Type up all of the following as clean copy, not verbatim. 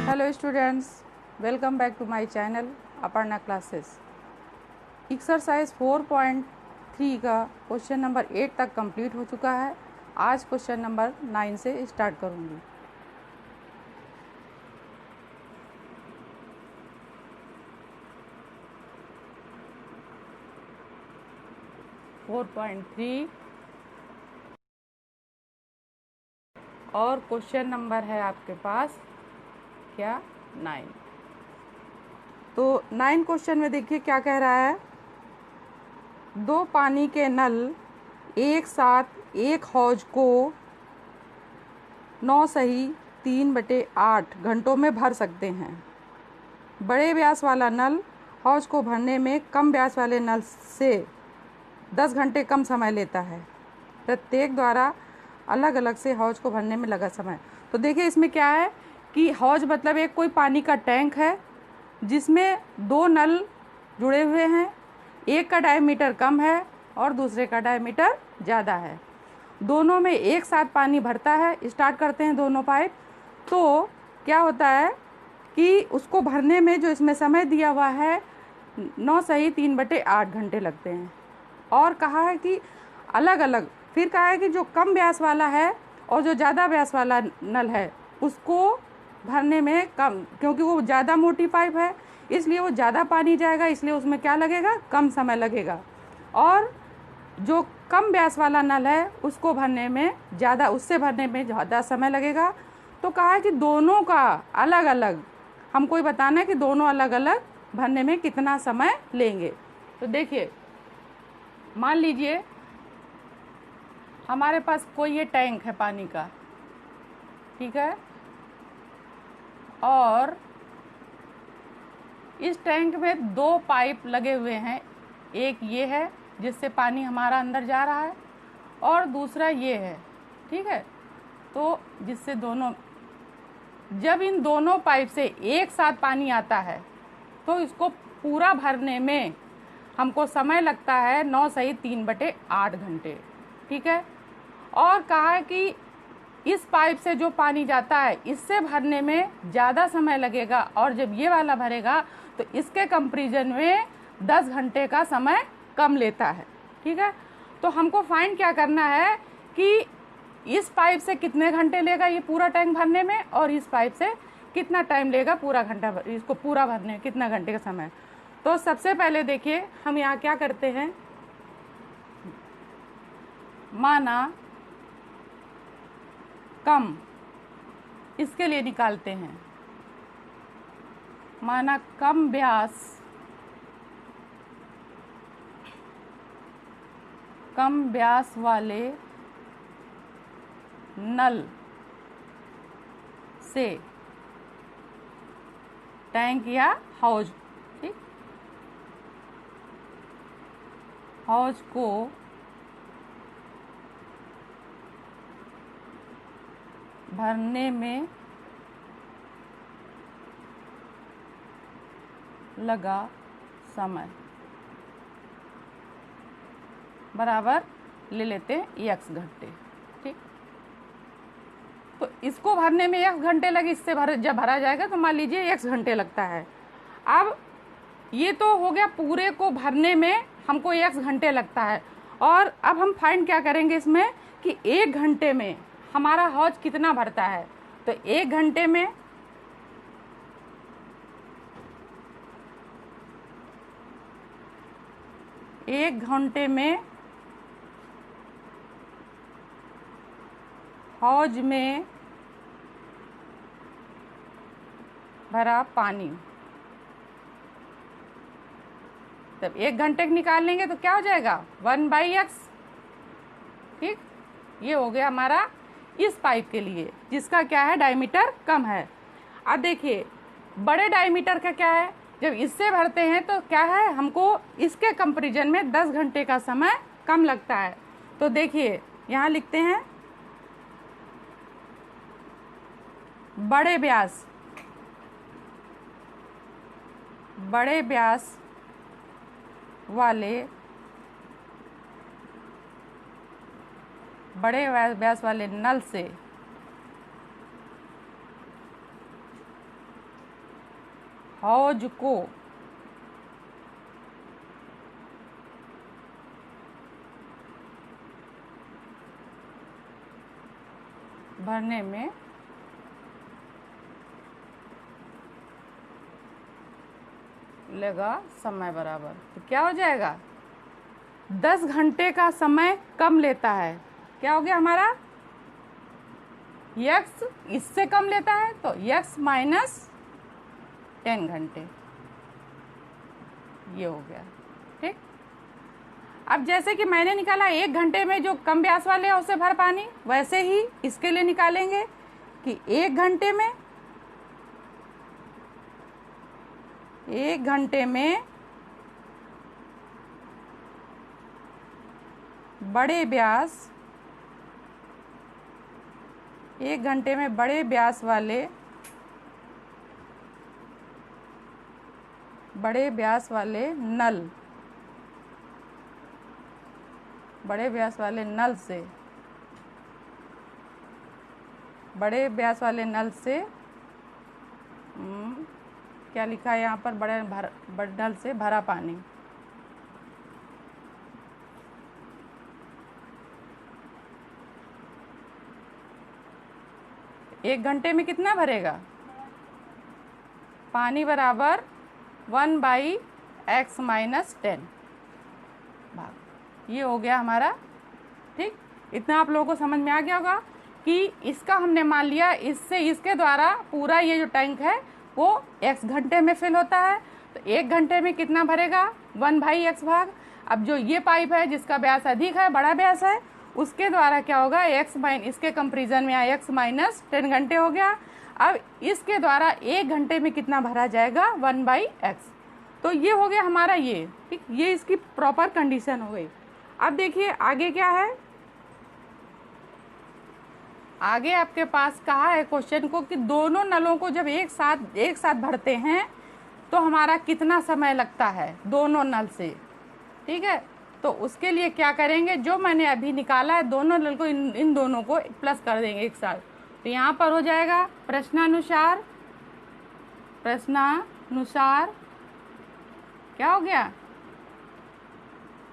Hello students, welcome back to my channel Aparna classes. Exercise 4.3 का question number 8 तक complete हो चुका है। आज क्वेश्चन नंबर 9 से स्टार्ट करूँगी। फोर पॉइंट थ्री और क्वेश्चन नंबर है आपके पास क्या 9। तो 9 क्वेश्चन में देखिए क्या कह रहा है। दो पानी के नल एक साथ एक हौज को 9 सही 3/8 घंटों में भर सकते हैं। बड़े व्यास वाला नल हौज को भरने में कम व्यास वाले नल से 10 घंटे कम समय लेता है। प्रत्येक द्वारा अलग अलग से हौज को भरने में लगा समय। तो देखिए इसमें क्या है कि हौज मतलब एक कोई पानी का टैंक है जिसमें दो नल जुड़े हुए हैं। एक का डायमीटर कम है और दूसरे का डायमीटर ज़्यादा है। दोनों में एक साथ पानी भरता है। स्टार्ट करते हैं दोनों पाइप। तो क्या होता है कि उसको भरने में जो इसमें समय दिया हुआ है 9 सही 3/8 घंटे लगते हैं। और कहा है कि अलग अलग, फिर कहा है कि जो कम व्यास वाला है और जो ज़्यादा व्यास वाला नल है उसको भरने में कम, क्योंकि वो ज़्यादा मोटी पाइप है इसलिए वो ज़्यादा पानी जाएगा, इसलिए उसमें क्या लगेगा, कम समय लगेगा। और जो कम व्यास वाला नल है उसको भरने में ज़्यादा, उससे भरने में ज़्यादा समय लगेगा। तो कहा है कि दोनों का अलग अलग हमको ये बताना है कि दोनों अलग अलग भरने में कितना समय लेंगे। तो देखिए मान लीजिए हमारे पास कोई ये टैंक है पानी का, ठीक है, और इस टैंक में दो पाइप लगे हुए हैं। एक ये है जिससे पानी हमारा अंदर जा रहा है और दूसरा ये है, ठीक है। तो जिससे दोनों, जब इन दोनों पाइप से एक साथ पानी आता है तो इसको पूरा भरने में हमको समय लगता है 9 सही 3/8 घंटे, ठीक है। और कहा है कि इस पाइप से जो पानी जाता है इससे भरने में ज़्यादा समय लगेगा और जब ये वाला भरेगा तो इसके कंपैरिजन में 10 घंटे का समय कम लेता है, ठीक है। तो हमको फाइंड क्या करना है कि इस पाइप से कितने घंटे लेगा ये पूरा टैंक भरने में और इस पाइप से कितना टाइम लेगा पूरा घंटा, इसको पूरा भरने में कितना घंटे का समय। तो सबसे पहले देखिए हम यहाँ क्या करते हैं, माना कम, इसके लिए निकालते हैं। माना कम व्यास वाले नल से टैंक या हौज, ठीक, हौज को भरने में लगा समय बराबर ले लेते हैं x घंटे, ठीक। तो इसको भरने में x घंटे लगे, इससे जब भरा जाएगा तो मान लीजिए x घंटे लगता है। अब ये तो हो गया पूरे को भरने में हमको x घंटे लगता है। और अब हम फाइंड क्या करेंगे इसमें कि 1 घंटे में हमारा हौज कितना भरता है। तो 1 घंटे में हौज में भरा पानी, तब 1 घंटे निकाल लेंगे तो क्या हो जाएगा 1/x, ठीक। ये हो गया हमारा इस पाइप के लिए जिसका क्या है, डायमीटर कम है। अब देखिए बड़े डायमीटर का क्या है, जब इससे भरते हैं तो क्या है, हमको इसके कंपैरिजन में 10 घंटे का समय कम लगता है। तो देखिए यहाँ लिखते हैं बड़े व्यास वाले नल से हौज को भरने में लगा समय बराबर, तो क्या हो जाएगा, 10 घंटे का समय कम लेता है। क्या हो गया हमारा, x इससे कम लेता है तो x माइनस 10 घंटे, ये हो गया। ठीक, अब जैसे कि मैंने निकाला 1 घंटे में जो कम व्यास वाले है उसे भर पानी, वैसे ही इसके लिए निकालेंगे कि 1 घंटे में बड़े व्यास 1 घंटे में बड़े व्यास वाले नल, बड़े व्यास वाले नल से क्या लिखा है यहाँ पर, बड़े नल से भरा पानी। एक घंटे में कितना भरेगा, पानी बराबर 1/x माइनस 10 भाग, ये हो गया हमारा। ठीक, इतना आप लोगों को समझ में आ गया होगा कि इसका हमने मान लिया इससे इसके द्वारा पूरा ये जो टैंक है वो x घंटे में फिल होता है, तो 1 घंटे में कितना भरेगा, 1/x भाग। अब जो ये पाइप है जिसका व्यास अधिक है, बड़ा व्यास है, उसके द्वारा क्या होगा, इसके कंपेरिजन में x माइनस 10 घंटे हो गया। अब इसके द्वारा 1 घंटे में कितना भरा जाएगा, 1/x। तो ये हो गया हमारा ये। ठीक, ये इसकी प्रॉपर कंडीशन हो गई। अब देखिए आगे क्या है, आगे आपके पास कहा है क्वेश्चन को कि दोनों नलों को जब एक साथ भरते हैं तो हमारा कितना समय लगता है दोनों नल से। ठीक है, तो उसके लिए क्या करेंगे, जो मैंने अभी निकाला है दोनों नल को इन दोनों को प्लस कर देंगे एक साथ, तो यहाँ पर हो जाएगा प्रश्नानुसार क्या हो गया,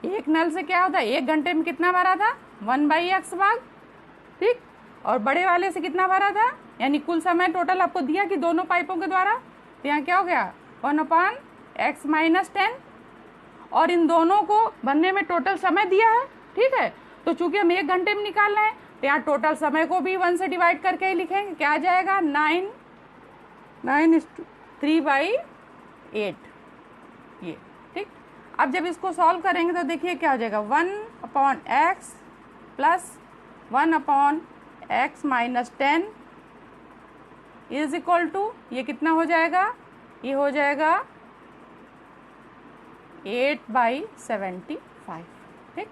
एक नल से क्या होता है, 1 घंटे में कितना भरा था, 1/x भाग। ठीक, और बड़े वाले से कितना भरा था, यानी कुल समय टोटल आपको दिया कि दोनों पाइपों के द्वारा, तो यहाँ क्या हो गया, 1/x माइनस 10, और इन दोनों को भरने में टोटल समय दिया है। ठीक है, तो चूंकि हम 1 घंटे में निकाल रहे हैं तो यहाँ टोटल समय को भी 1 से डिवाइड करके ही लिखेंगे, क्या आ जाएगा, 9/3/8 ये। ठीक, अब जब इसको सॉल्व करेंगे तो देखिए क्या हो जाएगा, 1/x plus 1/x minus 10 is equal to, ये कितना हो जाएगा, ये हो जाएगा 8/75। ठीक,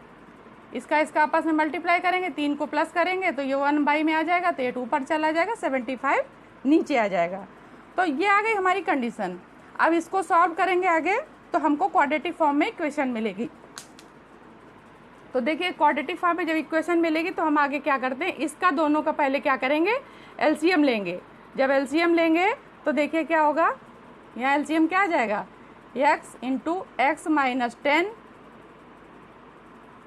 इसका आपस में मल्टीप्लाई करेंगे, 3 को प्लस करेंगे तो ये 1/, में आ जाएगा, तो 8 ऊपर चला जाएगा, 75 नीचे आ जाएगा। तो ये आ गई हमारी कंडीशन। अब इसको सॉल्व करेंगे आगे तो हमको क्वाड्रेटिक फॉर्म में इक्वेशन मिलेगी। तो देखिए क्वाड्रेटिक फॉर्म में जब इक्वेशन मिलेगी तो हम आगे क्या करते हैं, इसका दोनों का पहले क्या करेंगे, एलसीएम लेंगे। जब एलसीएम लेंगे तो देखिए क्या होगा, यहाँ एलसीएम क्या आ जाएगा, x इंटू एक्स माइनस 10,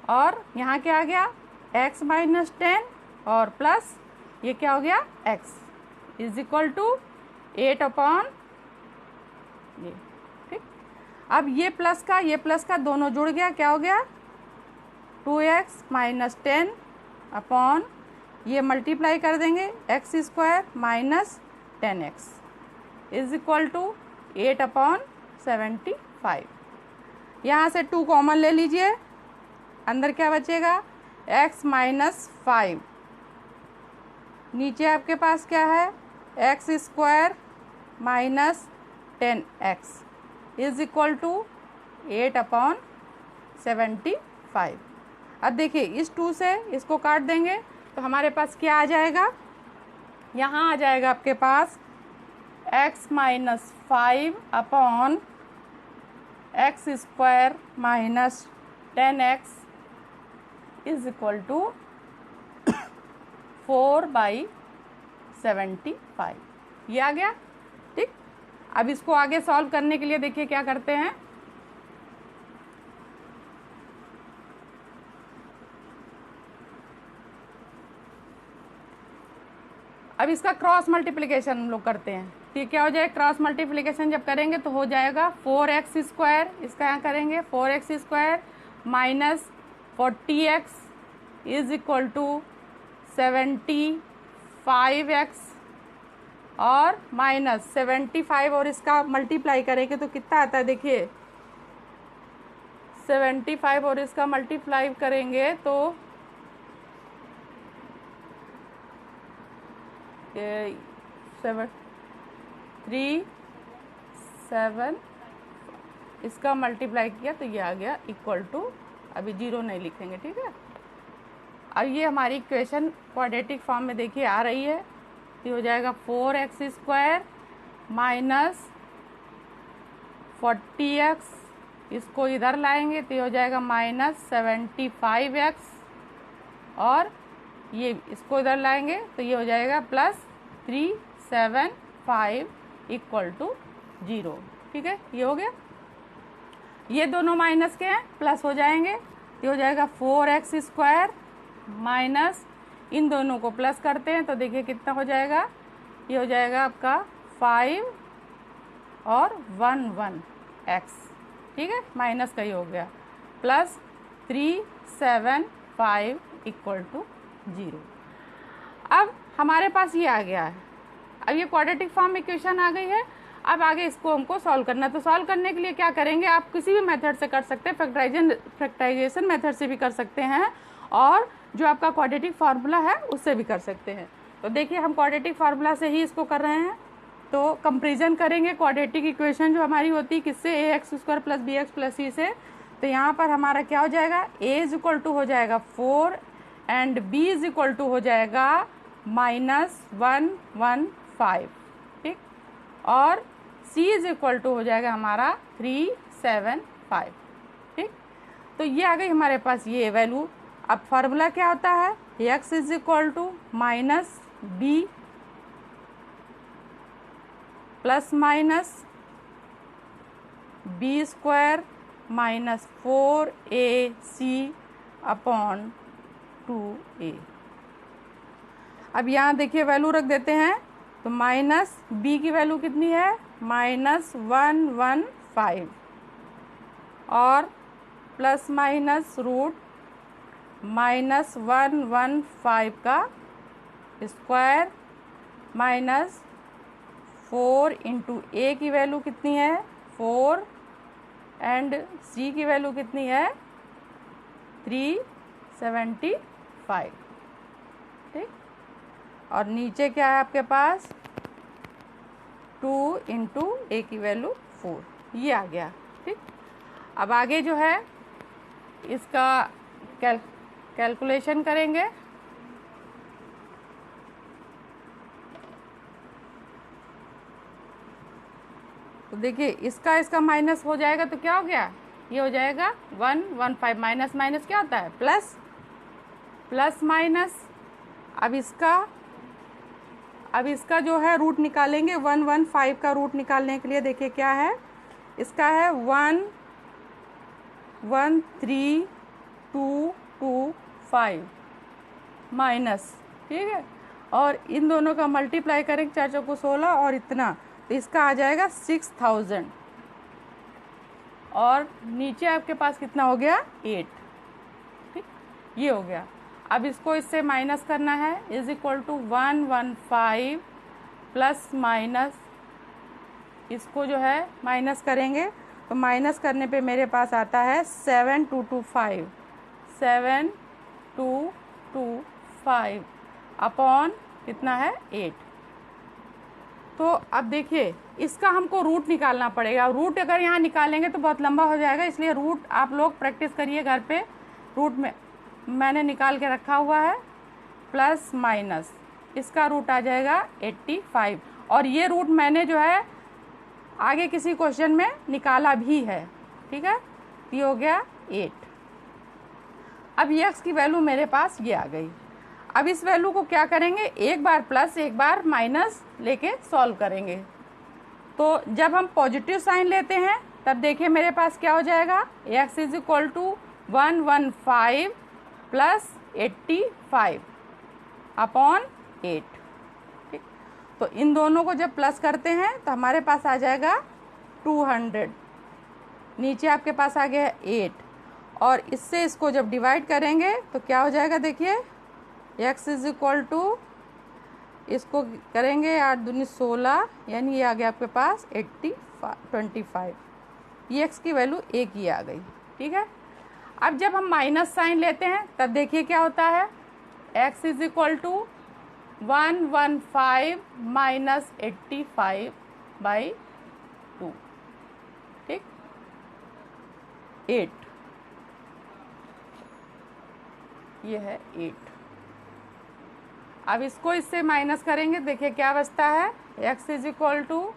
और यहाँ क्या आ गया, x माइनस 10 और प्लस ये क्या हो गया, x इज इक्वल टू 8/, ये। ठीक, अब ये प्लस का दोनों जुड़ गया, क्या हो गया, 2x माइनस 10 अपॉन, ये मल्टीप्लाई कर देंगे, x² minus 10x is equal to 8/75। यहाँ से 2 कॉमन ले लीजिए, अंदर क्या बचेगा, x माइनस 5, नीचे आपके पास क्या है, x² minus 10x is equal to 8/75। अब देखिए इस 2 से इसको काट देंगे तो हमारे पास क्या आ जाएगा, यहाँ आ जाएगा आपके पास x minus 5 upon x² minus 10x is equal to 4/75, ये आ गया। ठीक, अब इसको आगे सॉल्व करने के लिए देखिए क्या करते हैं। अब इसका क्रॉस मल्टीप्लिकेशन हम लोग करते हैं। तो ये क्या हो जाएगा, क्रॉस मल्टीप्लिकेशन जब करेंगे तो हो जाएगा 4x², इसका यहाँ करेंगे 4x² minus 40x is equal to 75x और माइनस 75 और इसका मल्टीप्लाई करेंगे तो कितना आता है, देखिए 75 और इसका मल्टीप्लाई करेंगे तो 7 3 7 इसका मल्टीप्लाई किया तो ये आ गया इक्वल टू, अभी जीरो नहीं लिखेंगे, ठीक है। अब ये हमारी इक्वेशन क्वाड्रेटिक फॉर्म में देखिए आ रही है। ये हो जाएगा 4x² माइनस 40x, इसको इधर लाएंगे तो ये हो जाएगा माइनस 75x और ये इसको इधर लाएंगे तो ये हो जाएगा प्लस 375 इक्वल टू 0, ठीक है। ये हो गया, ये दोनों माइनस के हैं, प्लस हो जाएंगे। ये हो जाएगा 4x² माइनस, इन दोनों को प्लस करते हैं तो देखिए कितना हो जाएगा, ये हो जाएगा आपका 5 और 1x, ठीक है, माइनस का ही हो गया, प्लस 375 इक्वल टू 0। अब हमारे पास ये आ गया है। अब ये क्वाड्रेटिक फॉर्म इक्वेशन आ गई है। अब आगे इसको हमको सॉल्व करना है। तो सॉल्व करने के लिए क्या करेंगे, आप किसी भी मेथड से कर सकते हैं, फैक्टराइजेशन मेथड से भी कर सकते हैं और जो आपका क्वाड्रेटिक फार्मूला है उससे भी कर सकते हैं। तो देखिए हम क्वाड्रेटिक फार्मूला से ही इसको कर रहे हैं। तो कंपेरिजन करेंगे क्वाड्रेटिक इक्वेशन जो हमारी होती है किससे, ax² plus bx plus c से। तो यहाँ पर हमारा क्या हो जाएगा, a इज इक्वल टू हो जाएगा 4 and b is equal to हो जाएगा -115, ठीक, और c इज इक्वल टू हो जाएगा हमारा 375, ठीक। तो ये आ गई हमारे पास ये वैल्यू। अब फार्मूला क्या होता है, x is equal to minus b plus minus b² minus 4ac upon 2a। अब यहाँ देखिए वैल्यू रख देते हैं तो माइनस b की वैल्यू कितनी है, -115 और प्लस माइनस रूट -115 का स्क्वायर माइनस 4 इंटू a की वैल्यू कितनी है 4 एंड c की वैल्यू कितनी है 375, ठीक। और नीचे क्या है आपके पास 2 इंटू a की वैल्यू 4, ये आ गया, ठीक। अब आगे जो है इसका कैलकुलेशन करेंगे। तो देखिए इसका माइनस हो जाएगा तो क्या हो गया, ये हो जाएगा 115, माइनस माइनस क्या होता है प्लस, प्लस माइनस। अब इसका जो है रूट निकालेंगे, 115 का रूट निकालने के लिए देखिए क्या है, इसका है 113,225 माइनस, ठीक है, और इन दोनों का मल्टीप्लाई करेंगे 4 चौको 16 और इतना, तो इसका आ जाएगा 6000 और नीचे आपके पास कितना हो गया 8, ठीक, ये हो गया। अब इसको इससे माइनस करना है, is equal to 115 plus minus, इसको जो है माइनस करेंगे तो माइनस करने पे मेरे पास आता है 7225 अपॉन कितना है 8। तो अब देखिए इसका हमको रूट निकालना पड़ेगा। रूट अगर यहाँ निकालेंगे तो बहुत लंबा हो जाएगा, इसलिए रूट आप लोग प्रैक्टिस करिए घर पे। रूट में मैंने निकाल के रखा हुआ है, प्लस माइनस इसका रूट आ जाएगा 85 और ये रूट मैंने जो है आगे किसी क्वेश्चन में निकाला भी है, ठीक है। ये हो गया 8। अब x की वैल्यू मेरे पास ये आ गई। अब इस वैल्यू को क्या करेंगे, एक बार प्लस एक बार माइनस लेके सॉल्व करेंगे। तो जब हम पॉजिटिव साइन लेते हैं तब देखिए मेरे पास क्या हो जाएगा, x is equal to 115 plus 85 upon 8। ठीक, तो इन दोनों को जब प्लस करते हैं तो हमारे पास आ जाएगा 200, नीचे आपके पास आ गया 8, और इससे इसको जब डिवाइड करेंगे तो क्या हो जाएगा, देखिए x इज इक्वल टू, इसको करेंगे 8 दूनी 16, यानी ये आ गया आपके पास 25, ये x की वैल्यू 1 ही आ गई। ठीक है, अब जब हम माइनस साइन लेते हैं तब देखिए क्या होता है, x is equal to 115 minus 85/2। ठीक, 8, ये है 8। अब इसको इससे माइनस करेंगे, देखिए क्या बचता है, x इज इक्वल टू,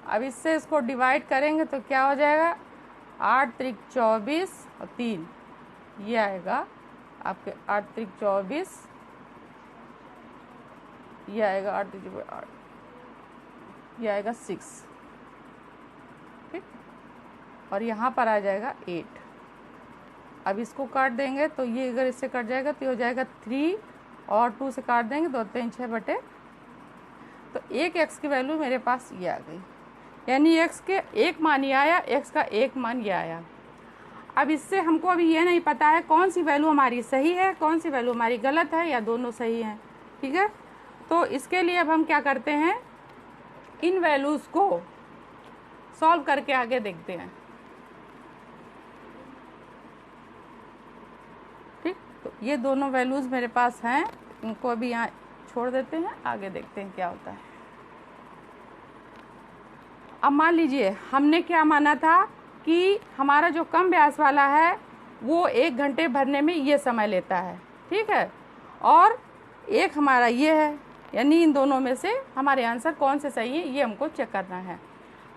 अब इससे इसको डिवाइड करेंगे तो क्या हो जाएगा, 8 त्रिक 24 और 3, ये आएगा आपके 8 त्रिक 24, ये आएगा 8 त्रिक 8, ये आएगा 6। ठीक, और यहाँ पर आ जाएगा 8। अब इसको काट देंगे तो ये अगर इससे कट जाएगा तो ये हो जाएगा 3, और 2 से काट देंगे तो 3 6 तो 1 x की वैल्यू मेरे पास ये आ गई, यानी x के 1 मान ये आया, x का 1 मान ये आया। अब इससे हमको अभी ये नहीं पता है कौन सी वैल्यू हमारी सही है, कौन सी वैल्यू हमारी गलत है, या दोनों सही हैं। ठीक है, तो इसके लिए अब हम क्या करते हैं, इन वैल्यूज़ को सॉल्व करके आगे देखते हैं। ठीक, तो ये दोनों वैल्यूज़ मेरे पास हैं, इनको अभी यहाँ छोड़ देते हैं, आगे देखते हैं क्या होता है। अब मान लीजिए हमने क्या माना था कि हमारा जो कम व्यास वाला है वो 1 घंटे भरने में ये समय लेता है। ठीक है, और एक हमारा ये है, यानी इन दोनों में से हमारे आंसर कौन से सही है ये हमको चेक करना है।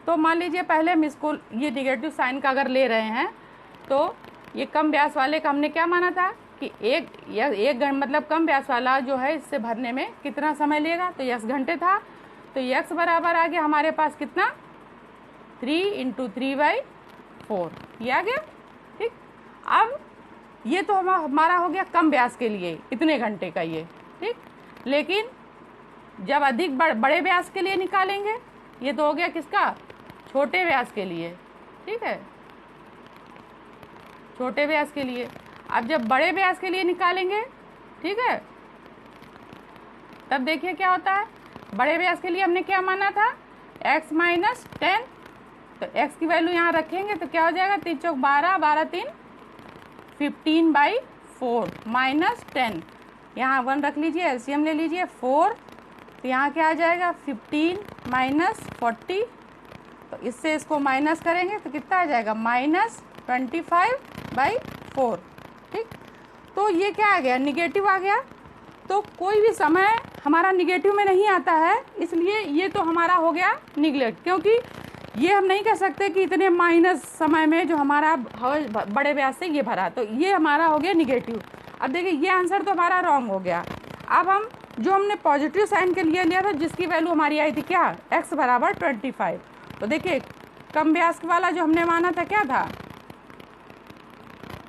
तो मान लीजिए पहले हम इसको ये निगेटिव साइन का अगर ले रहे हैं तो ये कम व्यास वाले का हमने क्या माना था कि एक मतलब कम व्यास वाला जो है इससे भरने में कितना समय लेगा, तो x घंटे था, तो x बराबर आ गया हमारे पास कितना, 3 × 3/4, ये आ गया। ठीक, अब ये तो हमारा हो गया कम व्यास के लिए इतने घंटे का ये। ठीक, लेकिन जब अधिक बड़े व्यास के लिए निकालेंगे, ये तो हो गया किसका, छोटे व्यास के लिए। ठीक है, छोटे व्यास के लिए। अब जब बड़े व्यास के लिए निकालेंगे, ठीक है, तब देखिए क्या होता है, बड़े व्यास के लिए हमने क्या माना था, x - 10, तो x की वैल्यू यहाँ रखेंगे तो क्या हो जाएगा, 3 चौक 12, 12 3 15/4 माइनस 10, यहाँ 1 रख लीजिए, एलसीएम ले लीजिए 4, तो यहाँ क्या आ जाएगा 15 माइनस 40, तो इससे इसको माइनस करेंगे तो कितना आ जाएगा, -25/4। ठीक, तो ये क्या आ गया, निगेटिव आ गया। तो कोई भी समय हमारा निगेटिव में नहीं आता है, इसलिए ये तो हमारा हो गया निगलेक्ट, क्योंकि ये हम नहीं कह सकते कि इतने माइनस समय में जो हमारा बड़े व्यास से ये भरा, तो ये हमारा हो गया निगेटिव। अब देखिए ये आंसर तो हमारा रॉन्ग हो गया। अब हम जो हमने पॉजिटिव साइन के लिए लिया था जिसकी वैल्यू हमारी आई थी क्या, x बराबर 25, तो देखिए कम व्यास वाला जो हमने माना था क्या था,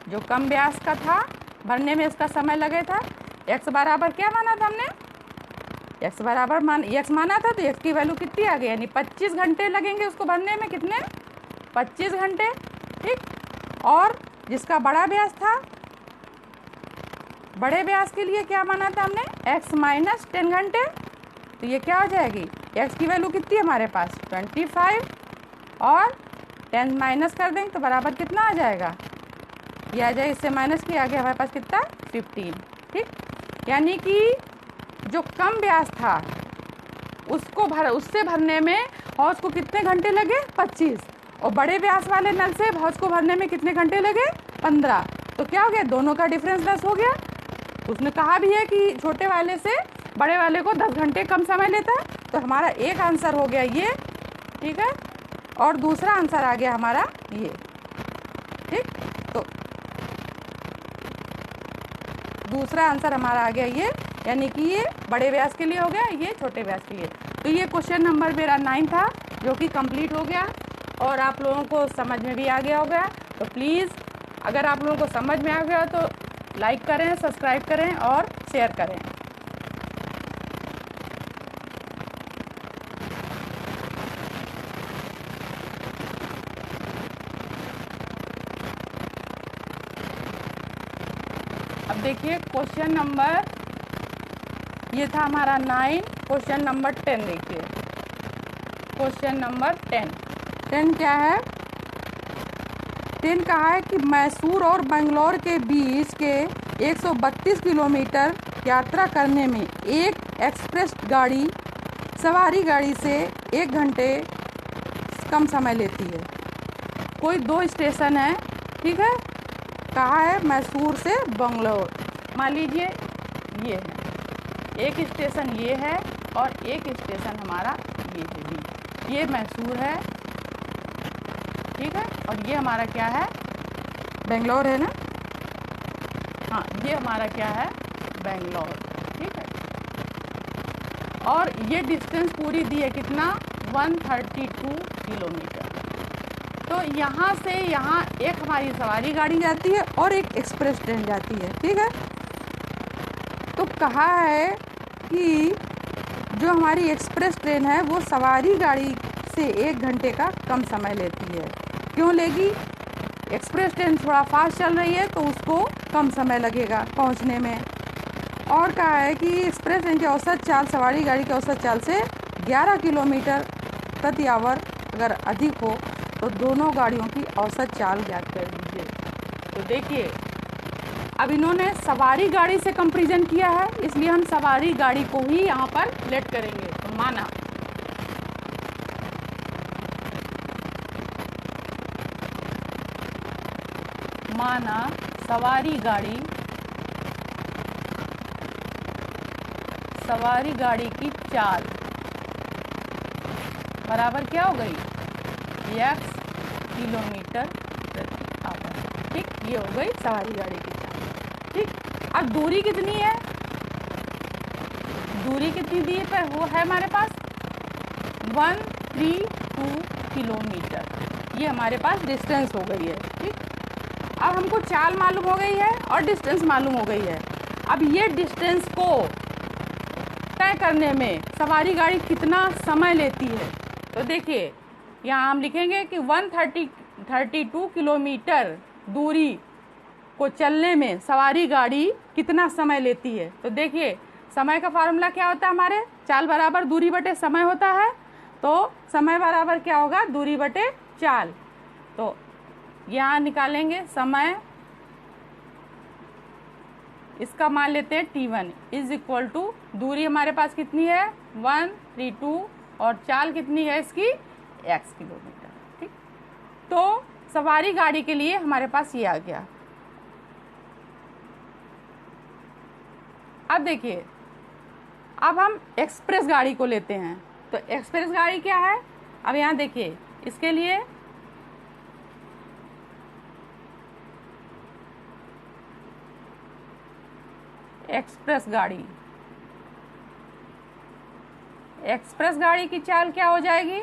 जो कम व्यास का था भरने में इसका समय लगे था, x बराबर क्या माना था हमने, x बराबर x माना था, तो x की वैल्यू कितनी आ गई, यानी 25 घंटे लगेंगे उसको भरने में, कितने 25 घंटे। ठीक, और जिसका बड़ा व्यास था, बड़े व्यास के लिए क्या माना था हमने, x - 10 घंटे, तो ये क्या हो जाएगी, x की वैल्यू कितनी है हमारे पास 25, और 10 माइनस कर देंगे तो बराबर कितना आ जाएगा, ये आ जाए, इससे माइनस किया गया हमारे पास कितना 15। ठीक, यानी कि जो कम व्यास था उससे भरने में हौज को कितने घंटे लगे 25, और बड़े व्यास वाले नल से हौज को भरने में कितने घंटे लगे 15, तो क्या हो गया, दोनों का डिफरेंस 10 हो गया। उसने कहा भी है कि छोटे वाले से बड़े वाले को 10 घंटे कम समय लेता है, तो हमारा एक आंसर हो गया ये। ठीक है, और दूसरा आंसर आ गया हमारा ये। ठीक, तो दूसरा आंसर हमारा आ गया ये, यानी कि ये बड़े व्यास के लिए हो गया, ये छोटे व्यास के लिए। तो ये क्वेश्चन नंबर मेरा 9 था, जो कि कंप्लीट हो गया और आप लोगों को समझ में भी आ गया होगा। तो प्लीज़ अगर आप लोगों को समझ में आ गया तो लाइक करें, सब्सक्राइब करें और शेयर करें। अब देखिए क्वेश्चन नंबर, ये था हमारा 9, क्वेश्चन नंबर 10 देखिए। क्वेश्चन नंबर 10 क्या है? 10 कहा है कि मैसूर और बेंगलोर के बीच के 132 किलोमीटर यात्रा करने में एक एक्सप्रेस गाड़ी सवारी गाड़ी से 1 घंटे कम समय लेती है। कोई 2 स्टेशन है, ठीक है, कहा है मैसूर से बेंगलोर। मान लीजिए ये है, एक स्टेशन ये है और एक स्टेशन हमारा ये है बी। ये मैसूर है, ठीक है, और ये हमारा क्या है? बेंगलोर है ना। हाँ, ये हमारा क्या है? बेंगलोर, ठीक है। और ये डिस्टेंस पूरी दी है कितना? 132 किलोमीटर। तो यहाँ से यहाँ एक हमारी सवारी गाड़ी जाती है और एक एक्सप्रेस ट्रेन जाती है, ठीक है। तो कहा है कि जो हमारी एक्सप्रेस ट्रेन है वो सवारी गाड़ी से 1 घंटे का कम समय लेती है। क्यों लेगी? एक्सप्रेस ट्रेन थोड़ा फास्ट चल रही है तो उसको कम समय लगेगा पहुंचने में। और कहा है कि एक्सप्रेस ट्रेन की औसत चाल सवारी गाड़ी की औसत चाल से 11 किलोमीटर प्रति आवर अगर अधिक हो तो दोनों गाड़ियों की औसत चाल ज्ञात कर लीजिए। तो देखिए, अब इन्होंने सवारी गाड़ी से कंपैरिजन किया है, इसलिए हम सवारी गाड़ी को ही यहाँ पर लेट करेंगे। तो माना सवारी गाड़ी की चाल बराबर क्या हो गई? x किलोमीटर प्रति आवर, ठीक। ये हो गई सवारी गाड़ी की चाल, ठीक। अब दूरी कितनी है? दूरी कितनी दी है? वो है हमारे पास 132 किलोमीटर। ये हमारे पास डिस्टेंस हो गई है, ठीक। अब हमको चाल मालूम हो गई है और डिस्टेंस मालूम हो गई है। अब ये डिस्टेंस को तय करने में सवारी गाड़ी कितना समय लेती है? तो देखिए, यहाँ हम लिखेंगे कि 132 किलोमीटर दूरी को चलने में सवारी गाड़ी कितना समय लेती है। तो देखिए, समय का फार्मूला क्या होता है हमारे? चाल बराबर दूरी बटे समय होता है। तो समय बराबर क्या होगा? दूरी बटे चाल। तो यहाँ निकालेंगे समय, इसका मान लेते हैं t1 इज इक्वल टू, दूरी हमारे पास कितनी है? 132 और चाल कितनी है इसकी? x किलोमीटर, ठीक। तो सवारी गाड़ी के लिए हमारे पास ये आ गया। अब देखिए, अब हम एक्सप्रेस गाड़ी को लेते हैं। तो एक्सप्रेस गाड़ी क्या है? अब यहाँ देखिए, इसके लिए एक्सप्रेस गाड़ी की चाल क्या हो जाएगी?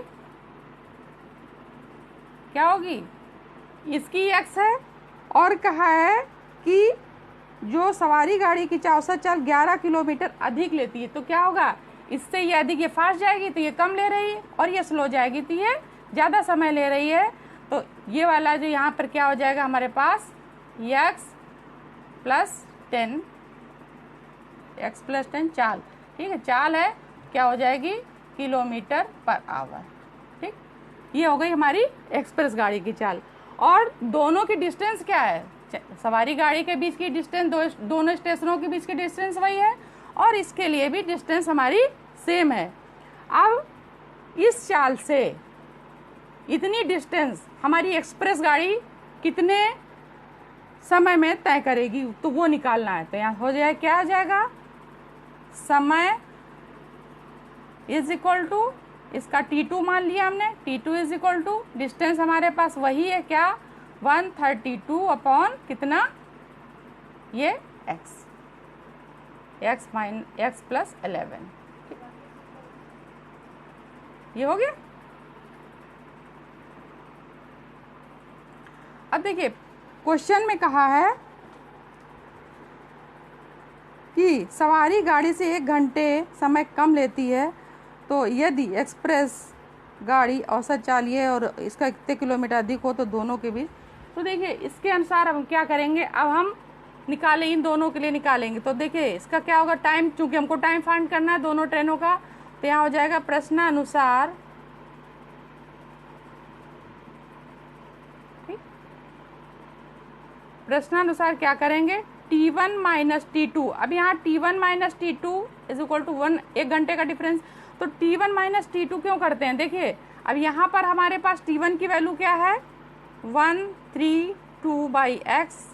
क्या होगी? इसकी x है और कहा है कि जो सवारी गाड़ी की औसत चाल 11 किलोमीटर अधिक लेती है। तो क्या होगा? इससे ये अधिक, ये फास्ट जाएगी तो ये कम ले रही है, और ये स्लो जाएगी तो ये ज़्यादा समय ले रही है। तो ये वाला जो यहाँ पर क्या हो जाएगा हमारे पास? x प्लस 10 चाल, ठीक है। चाल है, क्या हो जाएगी? किलोमीटर पर आवर, ठीक। ये हो गई हमारी एक्सप्रेस गाड़ी की चाल। और दोनों की डिस्टेंस क्या है? सवारी गाड़ी के बीच की डिस्टेंस, दोनों स्टेशनों के बीच की डिस्टेंस वही है, और इसके लिए भी डिस्टेंस हमारी सेम है। अब इस चाल से इतनी डिस्टेंस हमारी एक्सप्रेस गाड़ी कितने समय में तय करेगी, तो वो निकालना है। तो यहाँ हो जाए, क्या आ जाएगा? समय इज इक्वल टू, इसका t2 मान लिया हमने, t2 is equal to distance हमारे पास वही है, क्या? 132 अपॉन कितना? ये x, x प्लस 11। ये हो गया। अब देखिए क्वेश्चन में कहा है कि सवारी गाड़ी से 1 घंटे समय कम लेती है, तो यदि एक्सप्रेस गाड़ी औसत चालिए और इसका कितने किलोमीटर अधिक हो तो दोनों के बीच। तो देखिए इसके अनुसार हम क्या करेंगे, अब हम निकालें, इन दोनों के लिए निकालेंगे। तो देखिए इसका क्या होगा, टाइम, चूंकि हमको टाइम फाइंड करना है दोनों ट्रेनों का, तो यहाँ हो जाएगा प्रश्नानुसार क्या करेंगे, T1 माइनस T2। अब यहाँ T1 minus T2 is equal to 1, 1 घंटे का डिफरेंस। तो T1 माइनस T2 क्यों करते हैं, देखिए अब यहाँ पर हमारे पास T1 की वैल्यू क्या है 132 बाई एक्स,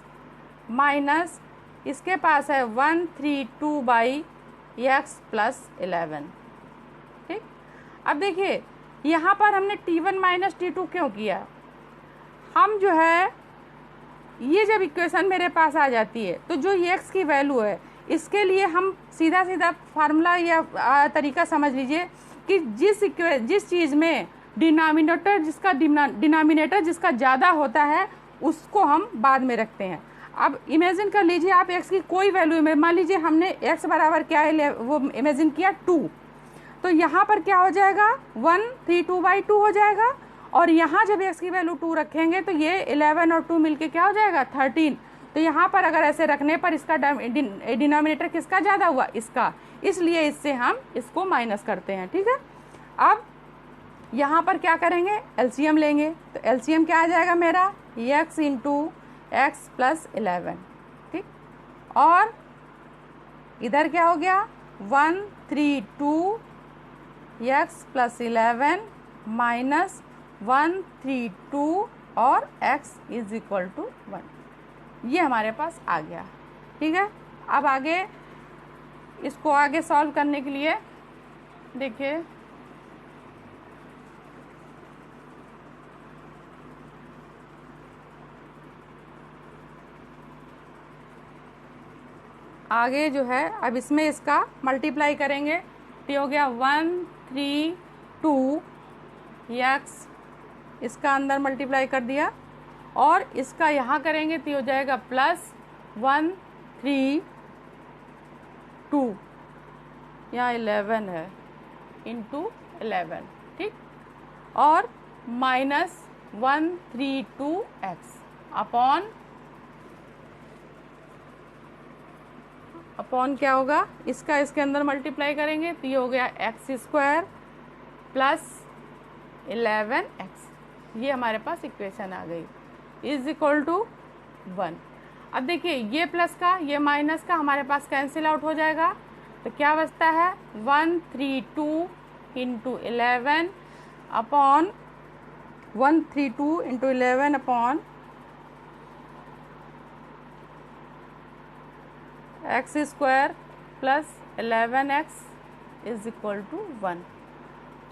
माइनस इसके पास है 132 बाई एक्स प्लस 11। ठीक, अब देखिए यहाँ पर हमने T1 माइनस T2 क्यों किया, हम जो है ये जब इक्वेशन मेरे पास आ जाती है तो जो ये x की वैल्यू है इसके लिए हम सीधा सीधा फार्मूला या तरीका समझ लीजिए कि जिस चीज़ में डिनोमिनेटर जिसका ज़्यादा होता है उसको हम बाद में रखते हैं। अब इमेजिन कर लीजिए आप x की कोई वैल्यू में, मान लीजिए हमने x बराबर क्या है वो इमेजिन किया 2, तो यहाँ पर क्या हो जाएगा 132/2 हो जाएगा, और यहाँ जब x की वैल्यू 2 रखेंगे तो ये 11 और 2 मिलके क्या हो जाएगा 13। तो यहाँ पर अगर ऐसे रखने पर इसका डिनोमिनेटर किसका ज़्यादा हुआ, इसका, इसलिए इससे हम इसको माइनस करते हैं। ठीक है, अब यहाँ पर क्या करेंगे, एलसीएम लेंगे। तो एलसीएम क्या आ जाएगा मेरा x इंटू एक्स प्लस 11। ठीक, और इधर क्या हो गया 132 x प्लस 11 माइनस 132 और x इज इक्वल टू 1, ये हमारे पास आ गया। ठीक है, अब आगे इसको आगे सॉल्व करने के लिए देखिए आगे जो है अब इसमें इसका मल्टीप्लाई करेंगे तो हो गया 132 x, इसका अंदर मल्टीप्लाई कर दिया, और इसका यहाँ करेंगे तो हो जाएगा प्लस 132, यहाँ 11 है इंटू 11। ठीक, और माइनस 132x अपॉन क्या होगा, इसका इसके अंदर मल्टीप्लाई करेंगे तो ये हो गया x² प्लस 11x, ये हमारे पास इक्वेशन आ गई, इज इक्वल टू 1। अब देखिए ये प्लस का ये माइनस का हमारे पास कैंसिल आउट हो जाएगा, तो क्या बचता है 132 into 11 upon 132 into 11 upon x² plus 11x is equal to 1।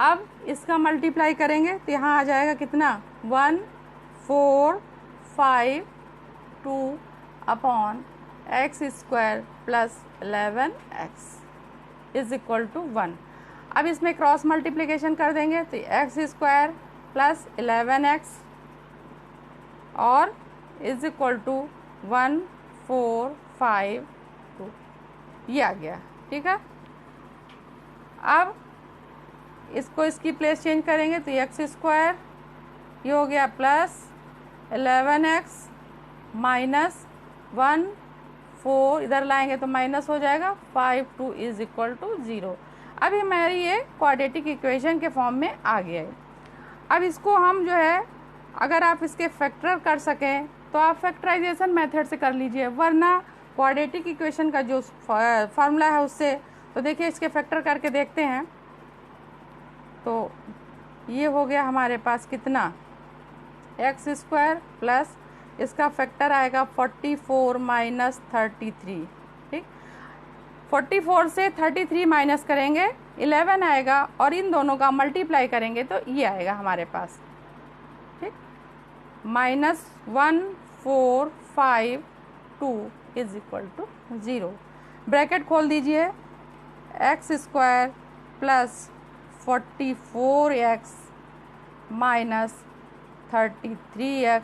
अब इसका मल्टीप्लाई करेंगे तो यहाँ आ जाएगा कितना 1452 upon x² plus 11x is equal to 1। अब इसमें क्रॉस मल्टीप्लिकेशन कर देंगे तो x² प्लस 11x और इज इक्वल टू 1452, ये आ गया। ठीक है, अब इसको इसकी प्लेस चेंज करेंगे तो x² ये हो गया प्लस 11x माइनस 14, इधर लाएंगे तो माइनस हो जाएगा 52 इज इक्वल टू 0। अब ये मेरी ये क्वाड्रेटिक इक्वेशन के फॉर्म में आ गया है। अब इसको हम जो है अगर आप इसके फैक्टर कर सकें तो आप फैक्टराइजेशन मेथड से कर लीजिए, वरना क्वाड्रेटिक इक्वेशन का जो फार्मूला है उससे, तो देखिए इसके फैक्टर करके देखते हैं तो ये हो गया हमारे पास कितना x² प्लस इसका फैक्टर आएगा 44 माइनस 33। ठीक, 44 से 33 माइनस करेंगे 11 आएगा, और इन दोनों का मल्टीप्लाई करेंगे तो ये आएगा हमारे पास। ठीक, minus 1452 is equal to 0। Bracket खोल दीजिए, X square plus 44x minus 33x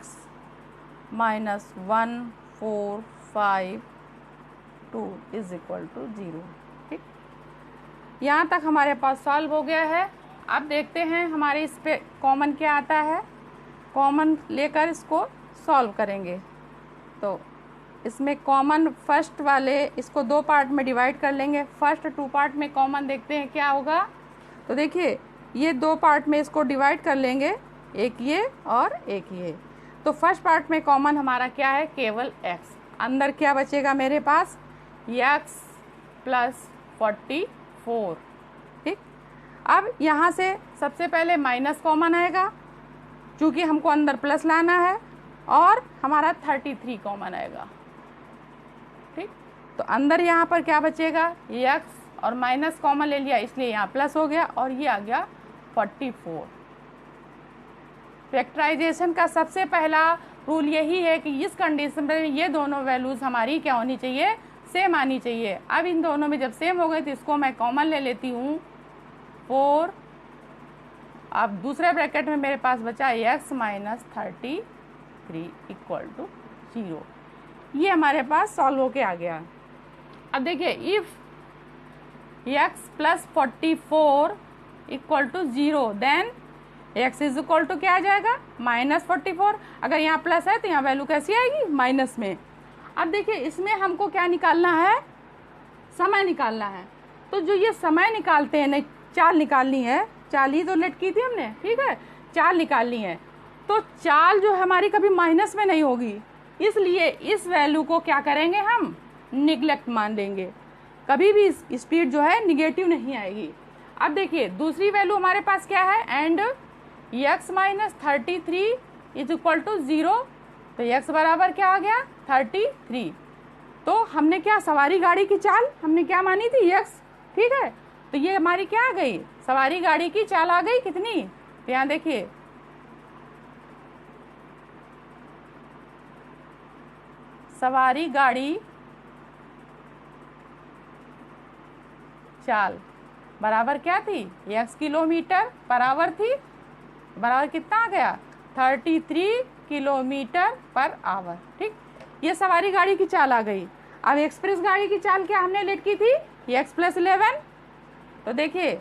minus 1452 is equal to 0। ठीक, यहाँ तक हमारे पास सॉल्व हो गया है। अब देखते हैं हमारे इस पे कॉमन क्या आता है। कॉमन लेकर इसको सॉल्व करेंगे। तो इसमें कॉमन फर्स्ट वाले इसको दो पार्ट में डिवाइड कर लेंगे। फर्स्ट टू पार्ट में कॉमन देखते हैं क्या होगा। तो देखिए ये दो पार्ट में इसको डिवाइड कर लेंगे, एक ये और एक ये। तो फर्स्ट पार्ट में कॉमन हमारा क्या है, केवल x। अंदर क्या बचेगा मेरे पास, x प्लस 44। ठीक, अब यहाँ से सबसे पहले माइनस कॉमन आएगा क्योंकि हमको अंदर प्लस लाना है, और हमारा 33 कॉमन आएगा। ठीक, तो अंदर यहाँ पर क्या बचेगा, x और माइनस कॉमन ले लिया इसलिए यहाँ प्लस हो गया, और ये आ गया 44। फैक्टराइजेशन का सबसे पहला रूल यही है कि इस कंडीशन में ये दोनों वैल्यूज हमारी क्या होनी चाहिए, सेम आनी चाहिए। अब इन दोनों में जब सेम हो गई तो इसको मैं कॉमन ले लेती हूँ 4। अब दूसरे ब्रैकेट में मेरे पास बचा x माइनस 33 इक्वल टू 0। ये हमारे पास सॉल्व होके आ गया। अब देखिए if x plus 44 equal to 0 then x is equal to क्या आ जाएगा, माइनस 44। अगर यहाँ प्लस है तो यहाँ वैल्यू कैसी आएगी, माइनस में। अब देखिए इसमें हमको क्या निकालना है, समय निकालना है। तो जो ये समय निकालते हैं, नहीं चाल निकालनी है, चाल ही तो लेट की थी हमने। ठीक है, चाल निकालनी है तो चाल जो हमारी कभी माइनस में नहीं होगी, इसलिए इस वैल्यू को क्या करेंगे, हम निगलेक्ट मान लेंगे। कभी भी स्पीड जो है निगेटिव नहीं आएगी। अब देखिए दूसरी वैल्यू हमारे पास क्या है, and x minus 33 is equal to 0। तो x बराबर क्या आ गया, 33। तो हमने क्या, सवारी गाड़ी की चाल हमने क्या मानी थी, x। ठीक है, तो ये हमारी क्या आ गई, सवारी गाड़ी की चाल आ गई कितनी। तो यहाँ देखिए सवारी गाड़ी चाल बराबर क्या थी, x किलोमीटर पर आवर थी। बराबर कितना आ गया, 33 किलोमीटर पर आवर। ठीक, ये सवारी गाड़ी की चाल आ गई। अब एक्सप्रेस गाड़ी की चाल क्या हमने लेट की थी, x प्लस 11। तो देखिए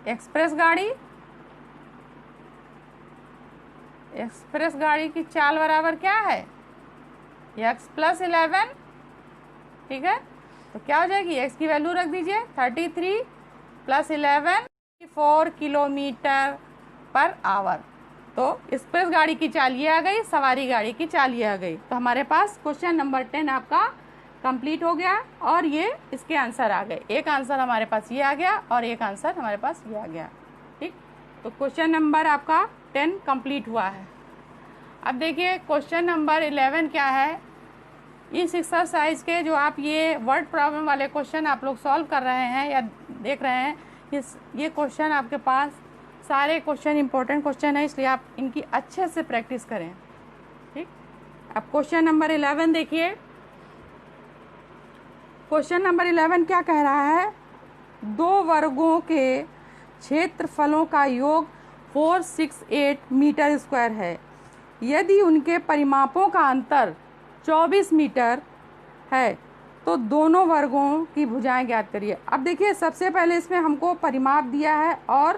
एक्सप्रेस गाड़ी की चाल बराबर क्या है, x प्लस 11। ठीक है, तो क्या हो जाएगी, x की वैल्यू रख दीजिए 33 प्लस 11 4 किलोमीटर पर आवर। तो एक्सप्रेस गाड़ी की चाल ये आ गई, सवारी गाड़ी की चाल ये आ गई। तो हमारे पास क्वेश्चन नंबर 10 आपका कंप्लीट हो गया, और ये इसके आंसर आ गए। एक आंसर हमारे पास ये आ गया और एक आंसर हमारे पास ये आ गया। ठीक, तो क्वेश्चन नंबर आपका 10 कंप्लीट हुआ है। अब देखिए क्वेश्चन नंबर 11 क्या है। इस एक्सरसाइज के जो आप ये वर्ड प्रॉब्लम वाले क्वेश्चन आप लोग सॉल्व कर रहे हैं या देख रहे हैं, ये क्वेश्चन आपके पास सारे क्वेश्चन इंपॉर्टेंट क्वेश्चन है, इसलिए आप इनकी अच्छे से प्रैक्टिस करें। ठीक, अब क्वेश्चन नंबर 11 देखिए। क्वेश्चन नंबर 11 क्या कह रहा है, दो वर्गों के क्षेत्रफलों का योग 468 मीटर स्क्वायर है। यदि उनके परिमापों का अंतर 24 मीटर है तो दोनों वर्गों की भुजाएं ज्ञात करिए। अब देखिए सबसे पहले इसमें हमको परिमाप दिया है और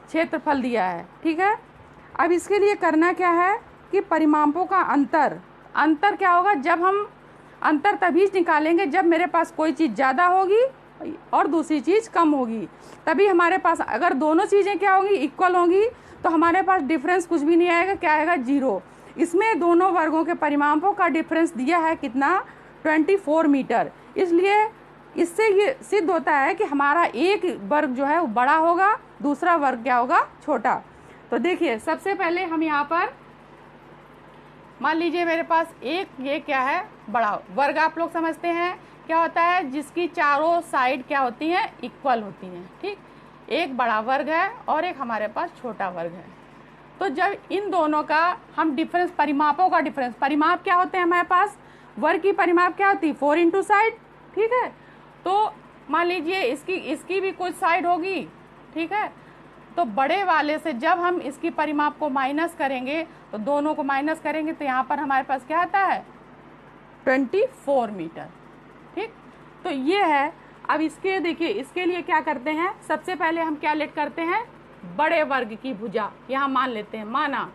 क्षेत्रफल दिया है। ठीक है, अब इसके लिए करना क्या है कि परिमापों का अंतर क्या होगा, जब हम अंतर तभी निकालेंगे जब मेरे पास कोई चीज़ ज़्यादा होगी और दूसरी चीज़ कम होगी, तभी हमारे पास। अगर दोनों चीज़ें क्या होंगी, इक्वल होंगी, तो हमारे पास डिफरेंस कुछ भी नहीं आएगा, क्या आएगा, 0। इसमें दोनों वर्गों के परिमापों का डिफरेंस दिया है कितना, 24 मीटर। इसलिए इससे ये सिद्ध होता है कि हमारा एक वर्ग जो है वो बड़ा होगा, दूसरा वर्ग क्या होगा, छोटा। तो देखिए सबसे पहले हम यहाँ पर मान लीजिए मेरे पास एक ये क्या है, बड़ा वर्ग। आप लोग समझते हैं क्या होता है, जिसकी चारों साइड क्या होती हैं, इक्वल होती हैं। ठीक, एक बड़ा वर्ग है और एक हमारे पास छोटा वर्ग है। तो जब इन दोनों का हम डिफरेंस, परिमापों का डिफरेंस, परिमाप क्या होते हैं हमारे पास, वर्ग की परिमाप क्या होती है 4 इंटू साइड, ठीक है। तो मान लीजिए इसकी भी कुछ साइड होगी, ठीक है। तो बड़े वाले से जब हम इसकी परिमाप को माइनस करेंगे, तो दोनों को माइनस करेंगे तो यहाँ पर हमारे पास क्या आता है 24 मीटर, ठीक। तो ये है। अब इसके देखिए, इसके लिए क्या करते हैं, सबसे पहले हम क्या लेट करते हैं, बड़े वर्ग की भुजा यहां मान लेते हैं, माना,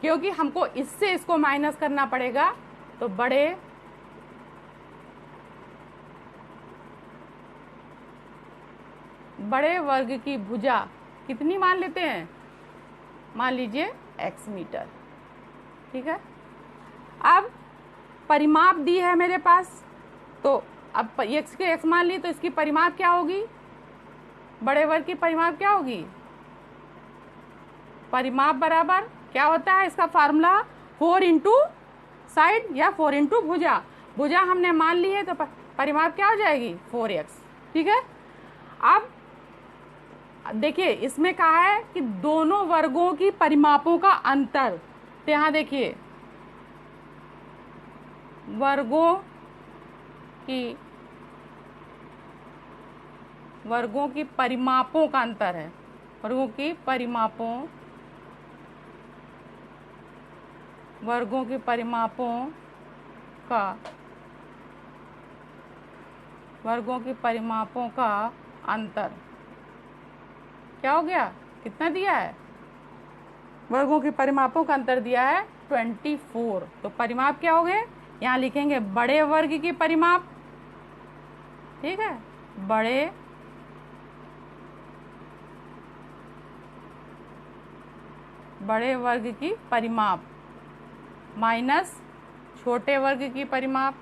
क्योंकि हमको इससे इसको माइनस करना पड़ेगा। तो बड़े वर्ग की भुजा कितनी मान लेते हैं, मान लीजिए x मीटर, ठीक है। अब परिमाप दी है मेरे पास, तो अब x के x मान ली, तो इसकी परिमाप क्या होगी, बड़े वर्ग की परिमाप क्या होगी, परिमाप बराबर क्या होता है, इसका फार्मूला 4 इंटू साइड या 4 इंटू भुजा। भुजा हमने मान ली है तो परिमाप क्या हो जाएगी 4x, ठीक है। अब देखिए इसमें कहा है कि दोनों वर्गों की परिमापों का अंतर, तो यहाँ देखिए वर्गों की परिमापों का अंतर है, वर्गों की परिमापों का अंतर क्या हो गया, कितना दिया है, वर्गों की परिमापों का अंतर दिया है 24। तो परिमाप क्या हो गए, यहाँ लिखेंगे बड़े वर्ग की परिमाप, ठीक है, बड़े वर्ग की परिमाप माइनस छोटे वर्ग की परिमाप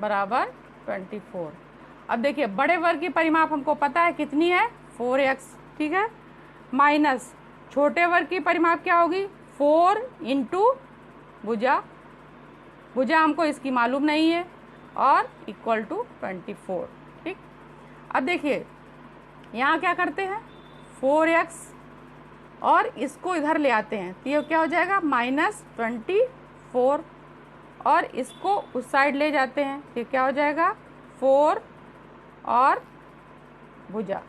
बराबर 24। अब देखिए बड़े वर्ग की परिमाप हमको पता है कितनी है 4x, ठीक है, माइनस छोटे वर्ग की परिमाप क्या होगी 4 इंटू भुजा हमको इसकी मालूम नहीं है, और इक्वल टू 24, ठीक। अब देखिए यहाँ क्या करते हैं 4x और इसको इधर ले आते हैं, तो ये क्या हो जाएगा -24, और इसको उस साइड ले जाते हैं, ये क्या हो जाएगा 4 और भुजा।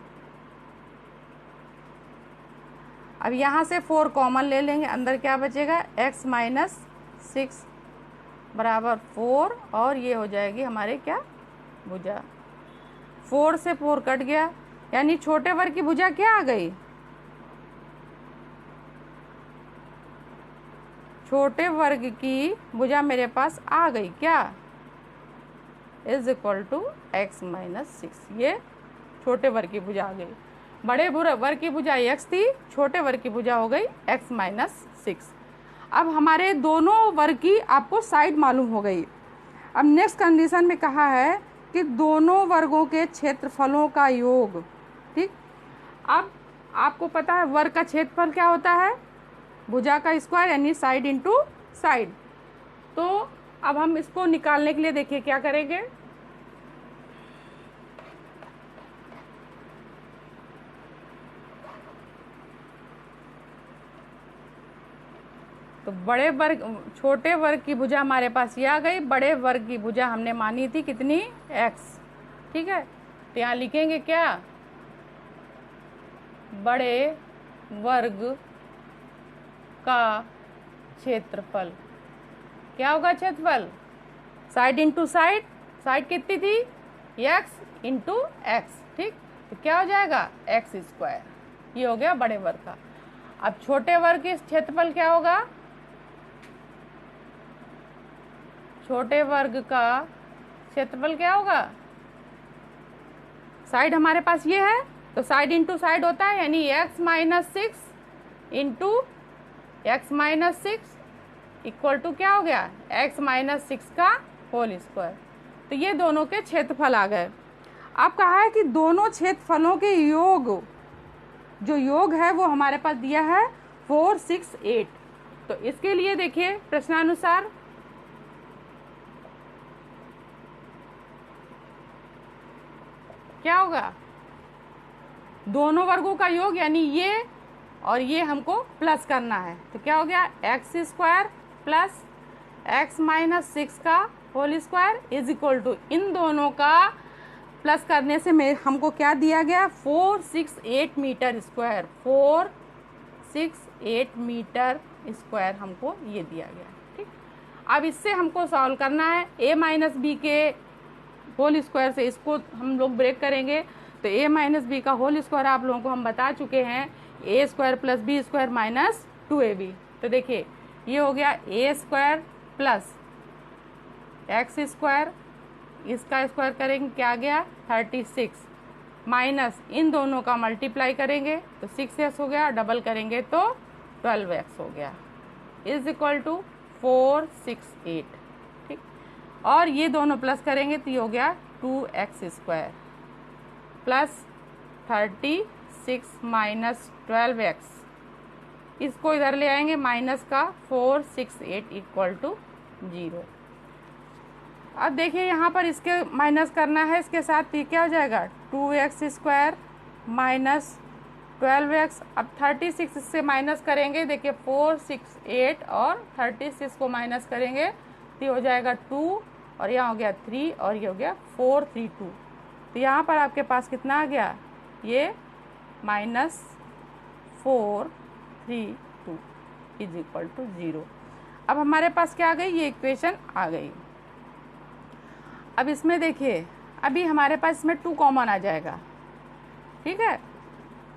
अब यहाँ से 4 कॉमन ले लेंगे, अंदर क्या बचेगा x - 6 बराबर 4, और ये हो जाएगी हमारे क्या भुजा। 4 से 4 कट गया, यानी छोटे वर्ग की भुजा क्या आ गई, छोटे वर्ग की भुजा मेरे पास आ गई क्या, इज इक्वल टू x - 6। ये छोटे वर्ग की भुजा आ गई, बड़े वर्ग की भुजा x थी, छोटे वर्ग की भुजा हो गई x - 6। अब हमारे दोनों वर्ग की आपको साइड मालूम हो गई। अब नेक्स्ट कंडीशन में कहा है कि दोनों वर्गों के क्षेत्रफलों का योग, ठीक। अब आपको पता है वर्ग का क्षेत्रफल क्या होता है, भुजा का स्क्वायर यानी साइड इंटू साइड। तो अब हम इसको निकालने के लिए देखिए क्या करेंगे, तो बड़े वर्ग छोटे वर्ग की भुजा हमारे पास ये आ गई, बड़े वर्ग की भुजा हमने मानी थी कितनी x, ठीक है। तो यहाँ लिखेंगे क्या, बड़े वर्ग का क्षेत्रफल क्या होगा, क्षेत्रफल साइड इंटू साइड, साइड कितनी थी x इंटू एक्स, ठीक। तो क्या हो जाएगा x², ये हो गया बड़े वर्ग का। अब छोटे वर्ग की क्षेत्रफल क्या होगा, छोटे वर्ग का क्षेत्रफल क्या होगा, साइड हमारे पास ये है तो साइड इंटू साइड होता है, यानी x - 6 into x - 6 equal to क्या हो गया x - 6 का होल स्क्वायर। तो ये दोनों के क्षेत्रफल आ गए। अब कहा है कि दोनों क्षेत्रफलों के योग, जो योग है वो हमारे पास दिया है 468। तो इसके लिए देखिए प्रश्नानुसार क्या होगा, दोनों वर्गों का योग यानी ये और ये हमको प्लस करना है। तो क्या हो गया, x square plus x minus 6 का whole square is equal to, इन दोनों का प्लस करने से हमको क्या दिया गया, 468 मीटर स्क्वायर, 468 मीटर स्क्वायर हमको ये दिया गया। ठीक, अब इससे हमको सॉल्व करना है a माइनस बी के होल स्क्वायर से, इसको हम लोग ब्रेक करेंगे। तो a माइनस बी का होल स्क्वायर आप लोगों को हम बता चुके हैं, a square plus B square minus 2ab। तो देखिए ये हो गया a square plus X square, इसका स्क्वायर करेंगे क्या गया 36, माइनस इन दोनों का मल्टीप्लाई करेंगे तो 6x हो गया, डबल करेंगे तो 12x हो गया, इज इक्वल टू 468। ठीक, और ये दोनों प्लस करेंगे तो ये हो गया 2x square plus 36 minus 12x, इसको इधर ले आएंगे माइनस का 468 इक्वल टू 0। अब देखिए यहाँ पर इसके माइनस करना है, इसके साथ तो क्या हो जाएगा 2x स्क्वायर माइनस 12x। अब 36 से माइनस करेंगे, देखिए 468 और 36 को माइनस करेंगे तो ये हो जाएगा 2 और यहाँ हो गया 3 और ये हो गया 432। तो यहाँ पर आपके पास कितना आ गया, ये माइनस 432 इज इक्वल टू 0। अब हमारे पास क्या आ गई, ये इक्वेशन आ गई। अब इसमें देखिए अभी हमारे पास इसमें 2 कॉमन आ जाएगा। ठीक है,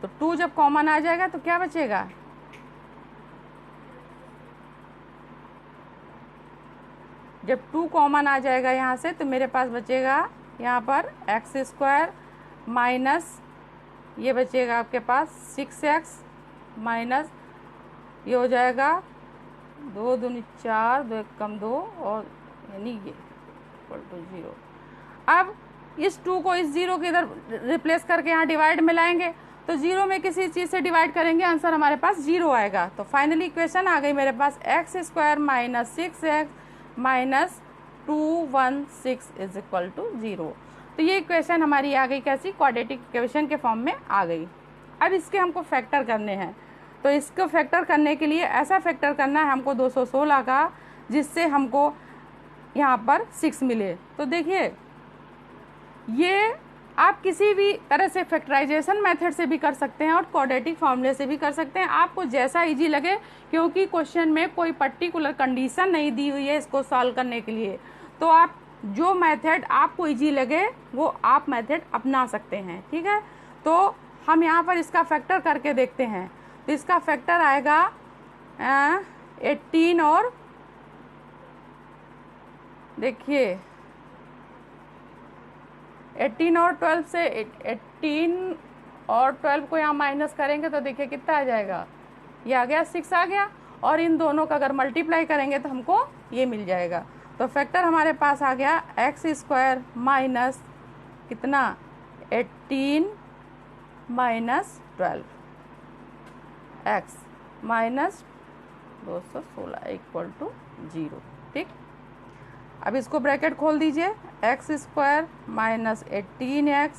तो 2 जब कॉमन आ जाएगा तो क्या बचेगा, जब 2 कॉमन आ जाएगा यहाँ से तो मेरे पास बचेगा यहाँ पर एक्स स्क्वायर माइनस ये बचेगा आपके पास 6x माइनस ये हो जाएगा 2 दूनी 4, 2 1 कम 2 और यानी ये इक्वल टू 0। अब इस 2 को इस 0 के इधर रिप्लेस करके यहाँ डिवाइड में लाएंगे तो 0 में किसी चीज़ से डिवाइड करेंगे, आंसर हमारे पास 0 आएगा। तो फाइनली इक्वेशन आ गई मेरे पास x square minus 6x minus 216 is equal to 0। तो ये इक्वेशन हमारी आ गई कैसी, क्वाड्रेटिक इक्वेशन के फॉर्म में आ गई। अब इसके हमको फैक्टर करने हैं, तो इसको फैक्टर करने के लिए ऐसा फैक्टर करना है हमको 216 का जिससे हमको यहाँ पर 6 मिले। तो देखिए ये आप किसी भी तरह से फैक्टराइजेशन मेथड से भी कर सकते हैं और क्वाड्रेटिक फॉर्मूले से भी कर सकते हैं, आपको जैसा इजी लगे, क्योंकि क्वेश्चन में कोई पर्टिकुलर कंडीशन नहीं दी हुई है इसको सॉल्व करने के लिए। तो आप जो मेथड आपको इजी लगे वो आप मेथड अपना सकते हैं। ठीक है, तो हम यहाँ पर इसका फैक्टर करके देखते हैं। तो इसका फैक्टर आएगा 18 और देखिए 18 और 12 से 18 और 12 को यहाँ माइनस करेंगे तो देखिए कितना आ जाएगा, ये आ गया 6 आ गया, और इन दोनों का अगर मल्टीप्लाई करेंगे तो हमको ये मिल जाएगा। तो फैक्टर हमारे पास आ गया एक्स स्क्वायर माइनस कितना 18 minus 12 X minus 216 equal to 0। ठीक, अब इसको ब्रैकेट खोल दीजिए, X square minus 18x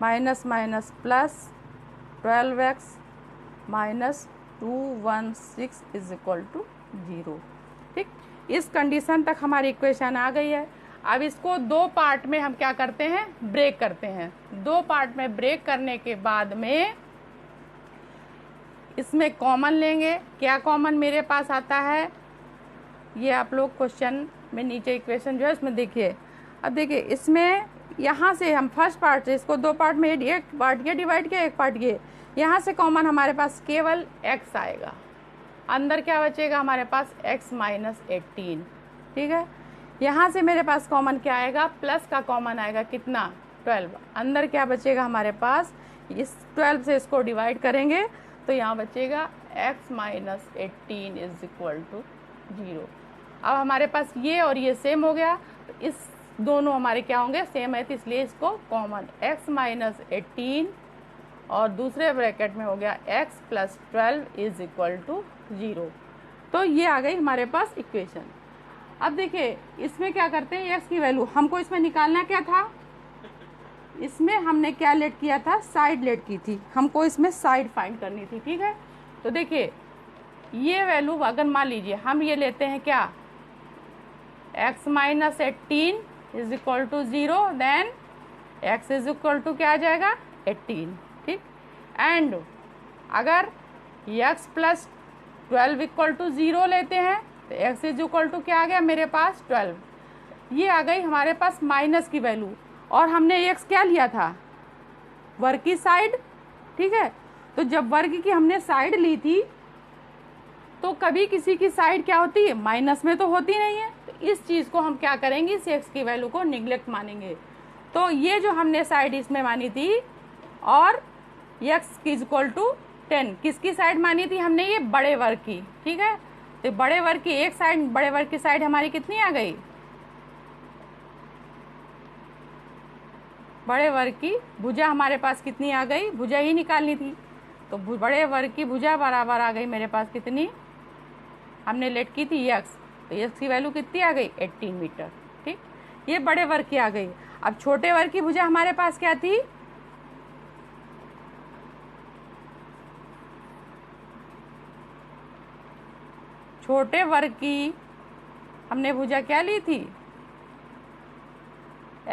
minus minus plus 12x minus 216 is equal to 0। ठीक, इस कंडीशन तक हमारी इक्वेशन आ गई है। अब इसको 2 पार्ट में हम क्या करते हैं, ब्रेक करते हैं। 2 पार्ट में ब्रेक करने के बाद में इसमें कॉमन लेंगे। क्या कॉमन मेरे पास आता है, ये आप लोग क्वेश्चन में नीचे इक्वेशन जो है इसमें देखिए। अब देखिए इसमें यहाँ से हम फर्स्ट पार्ट से इसको 2 पार्ट में, एक पार्ट ये डिवाइड किया, एक पार्ट ये, यहाँ से कॉमन हमारे पास केवल x आएगा, अंदर क्या बचेगा हमारे पास x माइनस 18। ठीक है, यहाँ से मेरे पास कॉमन क्या आएगा, प्लस का कॉमन आएगा कितना 12, अंदर क्या बचेगा हमारे पास, इस 12 से इसको डिवाइड करेंगे तो यहाँ बचेगा x minus 18 is equal to 0। अब हमारे पास ये और ये सेम हो गया, तो इस दोनों हमारे क्या होंगे, सेम है, तो इसलिए इसको कॉमन x माइनस 18 और दूसरे ब्रैकेट में हो गया x plus 12 is equal to 0। तो ये आ गई हमारे पास इक्वेशन। अब देखिए इसमें क्या करते हैं, x की वैल्यू हमको इसमें निकालना क्या था, इसमें हमने क्या लेट किया था, साइड लेट की थी, हमको इसमें साइड फाइंड करनी थी। ठीक है, तो देखिए ये वैल्यू अगर मान लीजिए हम ये लेते हैं क्या, x minus 18 is equal to 0, then x is equal to क्या आ जाएगा 18। ठीक, एंड अगर x प्लस 12 इक्वल टू 0 लेते हैं तो x इज इक्वल टू क्या आ गया मेरे पास 12। ये आ गई हमारे पास माइनस की वैल्यू, और हमने x क्या लिया था, वर्ग की साइड। ठीक है, तो जब वर्ग की हमने साइड ली थी तो कभी किसी की साइड क्या होती है, माइनस में तो होती नहीं है। तो इस चीज़ को हम क्या करेंगे, इस x की वैल्यू को निगलेक्ट मानेंगे। तो ये जो हमने साइड इसमें मानी थी और x इज इक्वल टू 10 किसकी साइड मानी थी हमने, ये बड़े वर्ग की। ठीक है, तो बड़े वर्ग की एक साइड, बड़े वर्ग की साइड हमारी कितनी आ गई, बड़े वर्ग की भुजा हमारे पास कितनी आ गई, भुजा ही निकालनी थी। तो बड़े वर्ग की भुजा बराबर आ गई मेरे पास कितनी, हमने लेट की थी x, तो x की वैल्यू कितनी आ गई 18 मीटर। ठीक, ये बड़े वर्ग की आ गई। अब छोटे वर्ग की भुजा हमारे पास क्या थी, छोटे वर्ग की हमने भुजा क्या ली थी,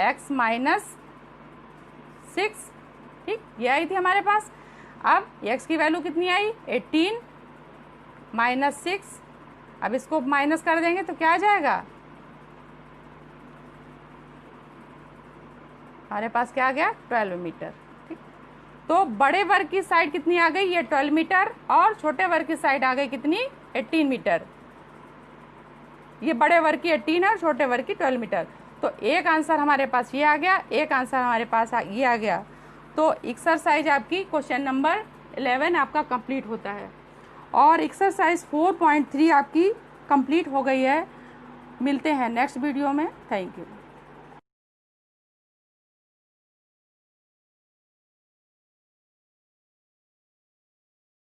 x माइनस 6। ठीक, ये आई थी हमारे पास। अब x की वैल्यू कितनी आई 18 माइनस 6, अब इसको माइनस कर देंगे तो क्या आ जाएगा, हमारे पास क्या आ गया 12 मीटर। ठीक, तो बड़े वर्ग की साइड कितनी आ गई, ये 12 मीटर, और छोटे वर्ग की साइड आ गई कितनी 18 मीटर। ये बड़े वर्ग की 18 और छोटे वर्ग की 12 मीटर। तो एक आंसर हमारे पास ये आ गया, एक आंसर हमारे पास ये आ गया। तो एक्सरसाइज आपकी क्वेश्चन नंबर 11 आपका कंप्लीट होता है, और एक्सरसाइज 4.3 आपकी कंप्लीट हो गई है। मिलते हैं नेक्स्ट वीडियो में। Thank you.